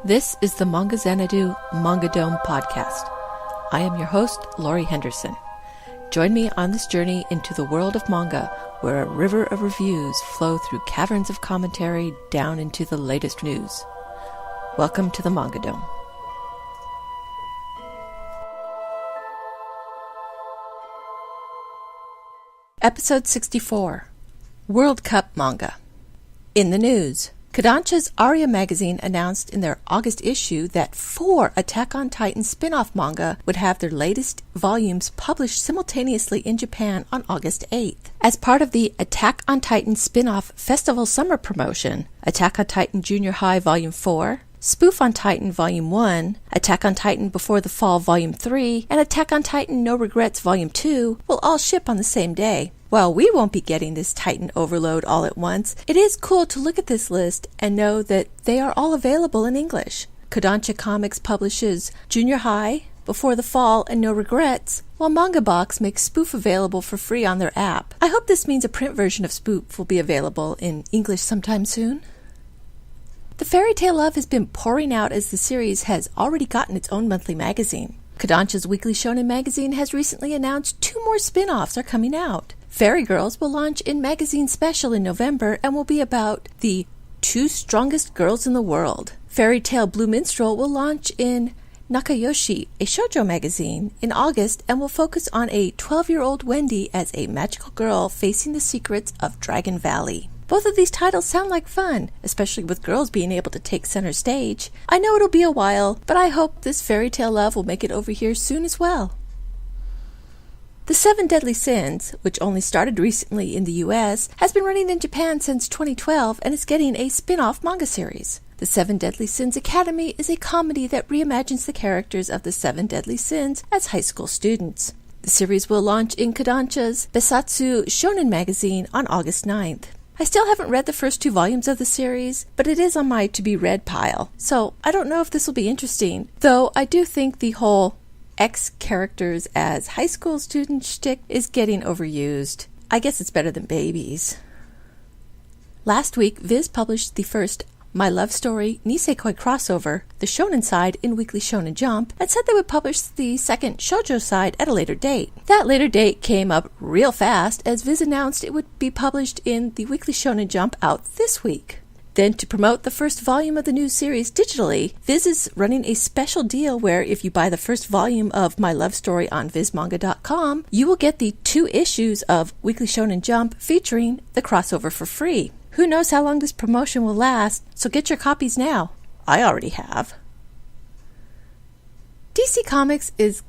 This is the Manga Xanadu Manga Dome podcast. I am your host, Laurie Henderson. Join me on this journey into the world of manga, where a river of reviews flow through caverns of commentary down into the latest news. Welcome to the Manga Dome. Episode 64, World Cup Manga. In the news, Kodansha's Aria magazine announced in their August issue that 4 Attack on Titan spin-off manga would have their latest volumes published simultaneously in Japan on August 8th. As part of the Attack on Titan spin-off Festival Summer promotion, Attack on Titan Junior High Volume 4, Spoof on Titan Volume 1, Attack on Titan Before the Fall Volume 3, and Attack on Titan No Regrets Volume 2 will all ship on the same day. While we won't be getting this Titan overload all at once, it is cool to look at this list and know that they are all available in English. Kodansha Comics publishes Junior High, Before the Fall, and No Regrets, while Manga Box makes Spoof available for free on their app. I hope this means a print version of Spoof will be available in English sometime soon. The fairy tale love has been pouring out as the series has already gotten its own monthly magazine. Kodansha's Weekly Shonen magazine has recently announced 2 more spin-offs are coming out. Fairy Girls will launch in Magazine Special in November and will be about the 2 strongest girls in the world. Fairy Tale Blue Minstrel will launch in Nakayoshi, a shoujo magazine, in August and will focus on a 12-year-old Wendy as a magical girl facing the secrets of Dragon Valley. Both of these titles sound like fun, especially with girls being able to take center stage. I know it'll be a while, but I hope this fairy tale love will make it over here soon as well. The 7 Deadly Sins, which only started recently in the US, has been running in Japan since 2012 and is getting a spin-off manga series. The 7 Deadly Sins Academy is a comedy that reimagines the characters of the 7 Deadly Sins as high school students. The series will launch in Kodansha's Besatsu Shonen magazine on August 9th. I still haven't read the first 2 volumes of the series, but it is on my to-be-read pile, so I don't know if this will be interesting, though I do think the whole ex-characters as high school student shtick is getting overused. I guess it's better than babies. Last week, Viz published the first My Love Story Nisekoi crossover, the shonen side in Weekly Shonen Jump, and said they would publish the second shoujo side at a later date. That later date came up real fast as Viz announced it would be published in the Weekly Shonen Jump out this week. Then, to promote the first volume of the new series digitally, Viz is running a special deal where if you buy the first volume of My Love Story on VizManga.com, you will get the 2 issues of Weekly Shonen Jump featuring the crossover for free. Who knows how long this promotion will last, so get your copies now. I already have. DC Comics is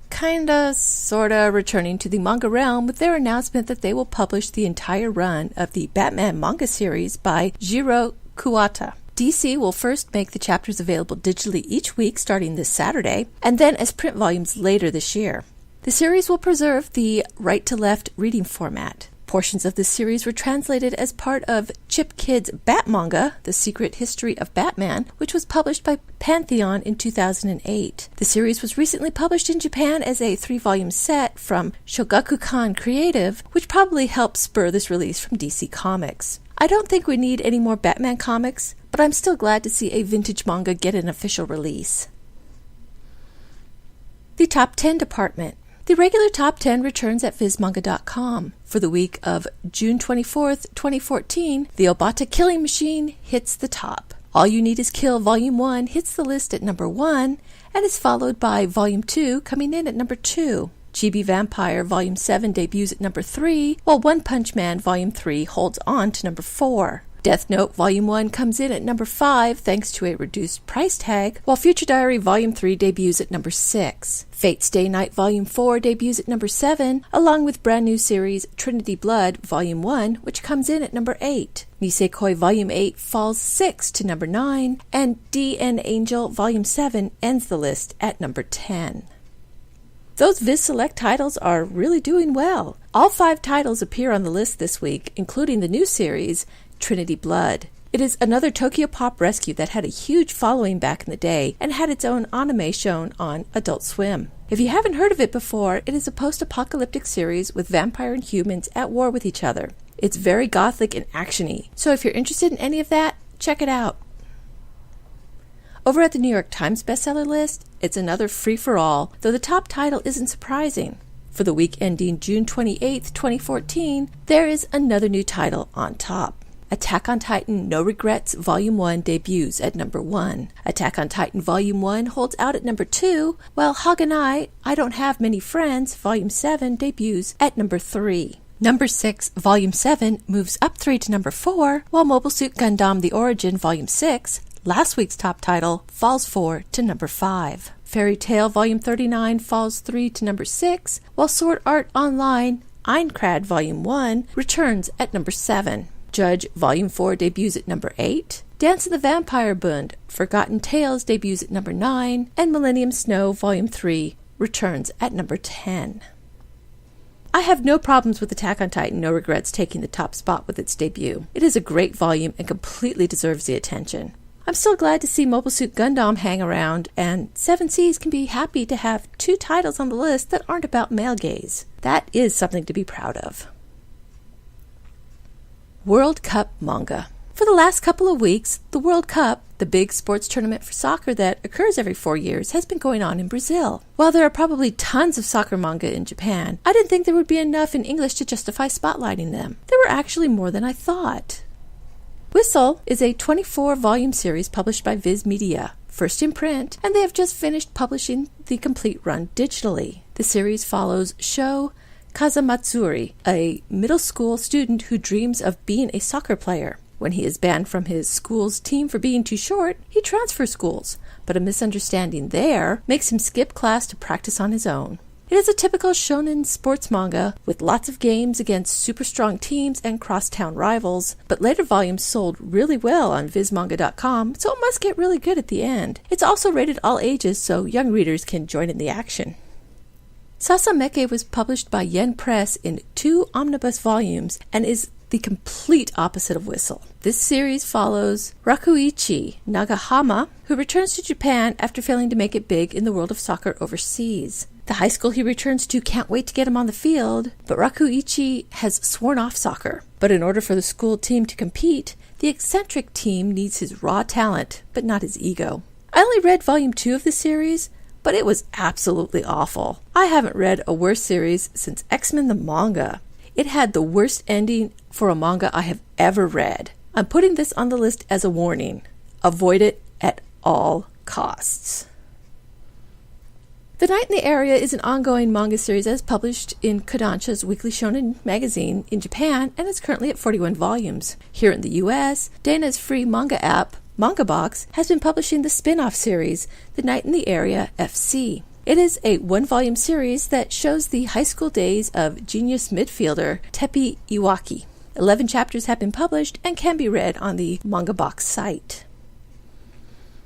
sorta returning to the manga realm with their announcement that they will publish the entire run of the Batman manga series by Jiro Kuwata. DC will first make the chapters available digitally each week starting this Saturday, and then as print volumes later this year. The series will preserve the right-to-left reading format. Portions of this series were translated as part of Chip Kidd's Bat Manga, The Secret History of Batman, which was published by Pantheon in 2008. The series was recently published in Japan as a 3-volume set from Shogakukan Creative, which probably helped spur this release from DC Comics. I don't think we need any more Batman comics, but I'm still glad to see a vintage manga get an official release. The Top 10 Department. The regular Top 10 returns at VizManga.com. For the week of June 24th, 2014, the Obata Killing Machine hits the top. All You Need Is Kill Volume 1 hits the list at number 1, and is followed by Volume 2 coming in at number 2. Chibi Vampire Volume 7 debuts at number 3, while One Punch Man Volume 3 holds on to number 4. Death Note Volume 1 comes in at number 5 thanks to a reduced price tag, while Future Diary Volume 3 debuts at number 6. Fate Stay Night Volume 4 debuts at number 7, along with brand new series Trinity Blood Volume 1, which comes in at number 8. Nisekoi Volume 8 falls 6 to number 9, and D&, Angel Volume 7 ends the list at number 10. Those Viz Select titles are really doing well. All 5 titles appear on the list this week, including the new series, Trinity Blood. It is another Tokyo Pop rescue that had a huge following back in the day and had its own anime shown on Adult Swim. If you haven't heard of it before, it is a post-apocalyptic series with vampire and humans at war with each other. It's very gothic and action-y, so if you're interested in any of that, check it out. Over at the New York Times bestseller list, it's another free-for-all, though the top title isn't surprising. For the week ending June 28, 2014, there is another new title on top. Attack on Titan No Regrets Volume 1 debuts at number 1. Attack on Titan Volume 1 holds out at number 2, while Haganai I Don't Have Many Friends Volume 7 debuts at number 3. Number 6, Volume 7 moves up 3 to number 4, while Mobile Suit Gundam The Origin Volume 6, last week's top title, falls 4 to number 5. Fairy Tail Volume 39 falls 3 to number 6, while Sword Art Online Aincrad Volume 1 returns at number 7. Judge Volume 4 debuts at number 8. Dance of the Vampire Bund Forgotten Tales debuts at number 9. And Millennium Snow Volume 3 returns at number 10. I have no problems with Attack on Titan No Regrets taking the top spot with its debut. It is a great volume and completely deserves the attention. I'm still glad to see Mobile Suit Gundam hang around, and 7 Seas can be happy to have 2 titles on the list that aren't about male gaze. That is something to be proud of. World Cup Manga. For the last couple of weeks, the World Cup, the big sports tournament for soccer that occurs every 4 years, has been going on in Brazil. While there are probably tons of soccer manga in Japan, I didn't think there would be enough in English to justify spotlighting them. There were actually more than I thought. Whistle is a 24-volume series published by Viz Media, first in print, and they have just finished publishing the complete run digitally. The series follows Sho Kazamatsuri, a middle school student who dreams of being a soccer player. When he is banned from his school's team for being too short, he transfers schools, but a misunderstanding there makes him skip class to practice on his own. It is a typical shonen sports manga with lots of games against super strong teams and crosstown rivals, but later volumes sold really well on VizManga.com, so it must get really good at the end. It's also rated all ages, so young readers can join in the action. Sasameke was published by Yen Press in 2 omnibus volumes and is the complete opposite of Whistle. This series follows Rakuichi Nagahama, who returns to Japan after failing to make it big in the world of soccer overseas. The high school he returns to can't wait to get him on the field, but Rakuichi has sworn off soccer. But in order for the school team to compete, the eccentric team needs his raw talent, but not his ego. I only read Volume 2 of the series, but it was absolutely awful. I haven't read a worse series since X-Men the manga. It had the worst ending for a manga I have ever read. I'm putting this on the list as a warning. Avoid it at all costs. The Night in the Area is an ongoing manga series as published in Kodansha's Weekly Shonen magazine in Japan and is currently at 41 volumes. Here in the US, Dana's free manga app, MangaBox, has been publishing the spin-off series, The Night in the Area FC. It is a 1-volume series that shows the high school days of genius midfielder Teppei Iwaki. 11 chapters have been published and can be read on the MangaBox site.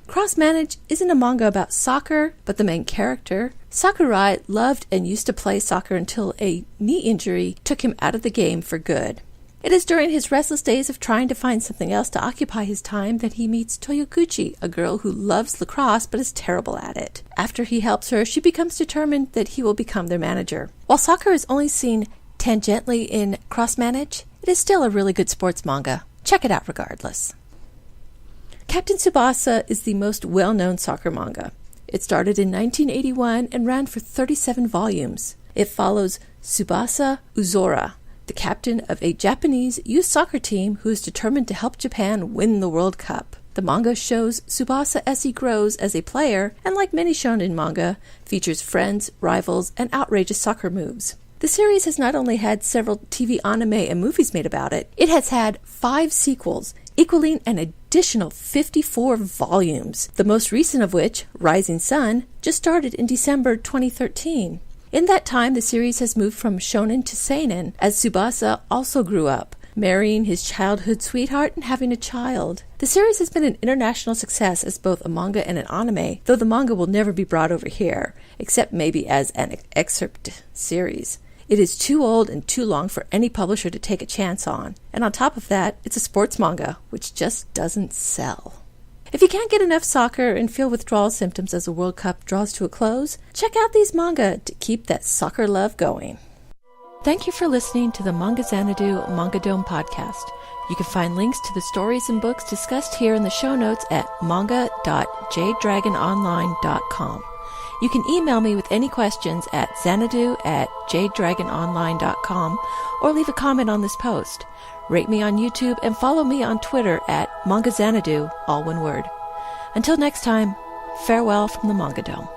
Cross Manage isn't a manga about soccer, but the main character, Sakurai, loved and used to play soccer until a knee injury took him out of the game for good. It is during his restless days of trying to find something else to occupy his time that he meets Toyoguchi, a girl who loves lacrosse but is terrible at it. After he helps her, she becomes determined that he will become their manager. While soccer is only seen tangentially in Cross Manage, it is still a really good sports manga. Check it out regardless. Captain Tsubasa is the most well-known soccer manga. It started in 1981 and ran for 37 volumes. It follows Tsubasa Uzora, the captain of a Japanese youth soccer team who is determined to help Japan win the World Cup. The manga shows Tsubasa as he grows as a player, and like many shonen manga, features friends, rivals, and outrageous soccer moves. The series has not only had several TV anime and movies made about it, it has had 5 sequels, equaling an additional 54 volumes, the most recent of which, Rising Sun, just started in December 2013. In that time, the series has moved from shonen to seinen, as Tsubasa also grew up, marrying his childhood sweetheart and having a child. The series has been an international success as both a manga and an anime, though the manga will never be brought over here, except maybe as an excerpt series. It is too old and too long for any publisher to take a chance on, and on top of that, it's a sports manga, which just doesn't sell. If you can't get enough soccer and feel withdrawal symptoms as the World Cup draws to a close, check out these manga to keep that soccer love going. Thank you for listening to the Manga Xanadu Manga Dome podcast. You can find links to the stories and books discussed here in the show notes at manga.jdragononline.com. You can email me with any questions at xanadu@jdragononline.com or leave a comment on this post. Rate me on YouTube and follow me on Twitter at Manga Xanadu, all one word. Until next time, farewell from the Manga Dome.